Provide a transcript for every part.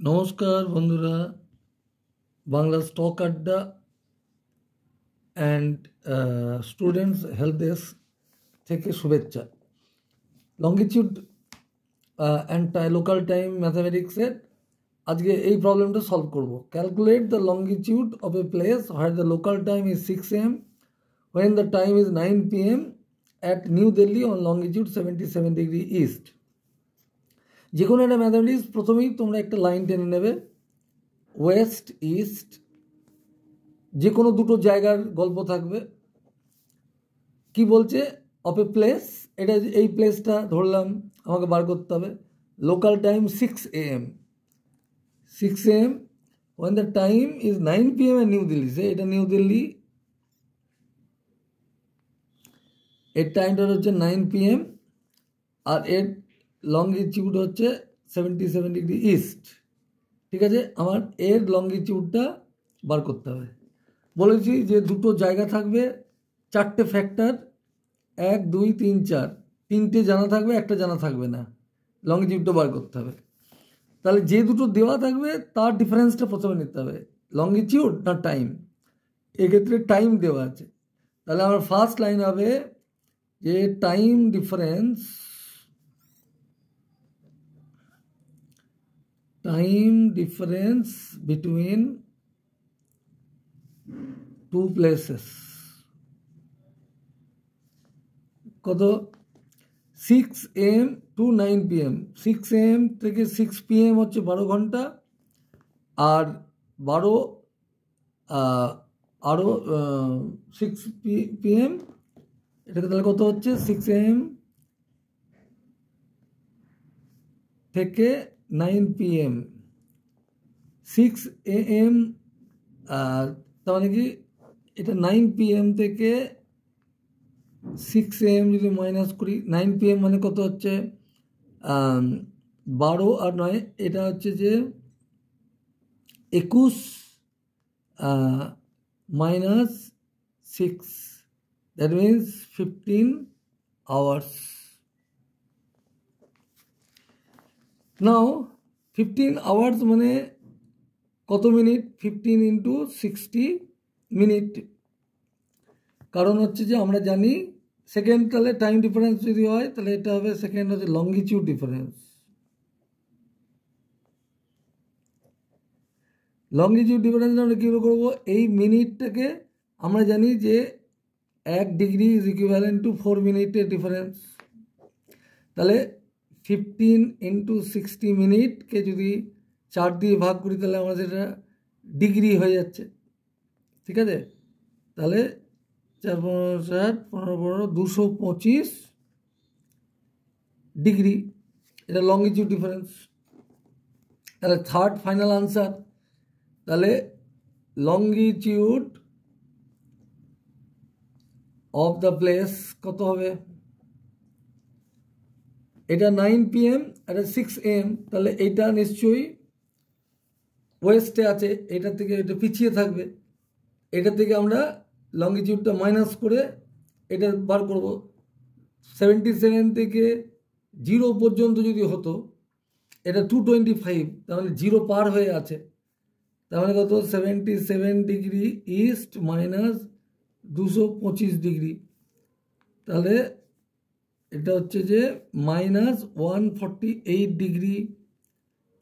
নমস্কার বন্ধুরা, বাংলা স্টক আড্ডা অ্যান্ড স্টুডেন্টস হেল্প ডেস্ক থেকে শুভেচ্ছা। লঙ্গিটিউড অ্যান্ড লোকাল টাইম ম্যাথামেটিক্সের আজকে এই প্রবলেমটা সলভ করব। Calculate the longitude of a place where the local time is 6 AM when the time is 9 PM at New Delhi on longitude 77 degree east. যে কোনো একটা mathematics প্রথমেই তোমরা একটা লাইন টেনে নেবে, ওয়েস্ট ইস্ট, যে কোনো দুটো জায়গার গল্প থাকবে। কি বলছে? অফ এ প্লেস, এটা এই প্লেসটা ধরলাম, আমাকে বার করতে হবে। Local time 6 AM, 6 AM when the time is 9 PM at New Delhi. সে এটা নিউ দিল্লি, এর টাইমটা হচ্ছে 9 PM আর এর লঙ্গিটিউড হচ্ছে 77 ডিগ্রি ইস্ট। ঠিক আছে, আমার এর লঙ্গিটিউডটা বার করতে হবে। বলেছি যে দুটো জায়গা থাকবে, চারটে ফ্যাক্টর, 1 2 3 4, তিনটে জানা থাকবে, একটা জানা থাকবে না, লঙ্গিটিউডটা বার করতে হবে। তাহলে যে দুটো দেওয়া থাকবে তার ডিফারেন্সটা প্রথমে নিতে হবে, লঙ্গিটিউড না টাইম। এক্ষেত্রে টাইম দেওয়া আছে, তাহলে আমার ফার্স্ট লাইন হবে যে time difference between two places কত? 6 AM to 9 PM। 6 AM থেকে 6 PM হচ্ছে 12 ঘন্টা, আর 12 আরও 6 PM, এটাকে তাহলে কত হচ্ছে? 6 AM থেকে 9 PM, 6 AM, তার মানে কি এটা 9 PM থেকে 6 AM যদি মাইনাস করি, 9 PM মানে কত হচ্ছে? 12 আর 9, এটা হচ্ছে যে 21 minus 6, that means 15 hours. Now 15 hours মানে কত মিনিট? 15 into 60 minute. কারণ হচ্ছে যে আমরা জানি সেকেন্ড, তাহলে টাইম ডিফারেন্স যদি হয় তাহলে এটা হবে সেকেন্ড হচ্ছে লঙ্গিটিউড ডিফারেন্স। লঙ্গিটিউড ডিফারেন্স আমরা কী করবো? এই মিনিটটাকে আমরা জানি যে 1 ডিগ্রি ইজ ইকুইভ্যালেন্ট টু 4 মিনিটের ডিফারেন্স। তাহলে 15 into 60 মিনিটকে যদি 4 দিয়ে ভাগ করি তাহলে আমরা সেটা ডিগ্রি হয়ে যাচ্ছে। ঠিক আছে, তাহলে 4 15 7 15 15 225 ডিগ্রি, এটা লঙ্গিটিউড ডিফারেন্স। তাহলে থার্ড ফাইনাল আনসার, তাহলে লঙ্গিটিউড অফ দ্য প্লেস কত হবে? এটা 9 PM, এটা 6 AM, তাহলে এইটা নিশ্চয়ই ওয়েস্টে আছে, এটা থেকে এটা পিছিয়ে থাকবে। এটা থেকে আমরা লঙ্গিটিউডটা মাইনাস করে এটা বার করব। 77 থেকে 0 পর্যন্ত যদি হতো, এটা 225, তার মানে 0 পার হয়ে আছে, তার মানে কত? 77 ডিগ্রি ইস্ট মাইনাস 225 ডিগ্রি, তাহলে এটা হচ্ছে যে মাইনাস 148 ডিগ্রি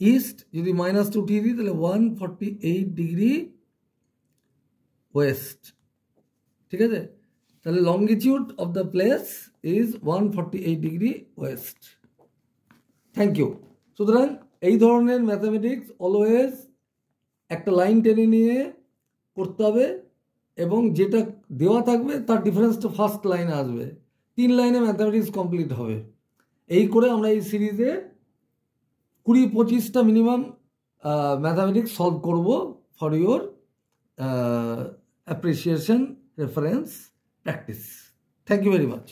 ইস্ট। যদি মাইনাসটা উঠিয়ে দিই তাহলে 148 ডিগ্রি ওয়েস্ট। ঠিক আছে, তাহলে longitude of the place is 148 degree west. Thank you. সুতরাং এই ধরনের ম্যাথামেটিক্স অলওয়েজ একটা লাইন টেনে নিয়ে করতে হবে, এবং যেটা দেওয়া থাকবে তার ডিফারেন্সটা ফার্স্ট লাইনে আসবে। 3 লাইনে ম্যাথামেটিক্স কমপ্লিট হবে। এই করে আমরা এই সিরিজে 20-25টা মিনিমাম ম্যাথামেটিক্স সলভ করব for your appreciation, reference, practice. Thank you very much.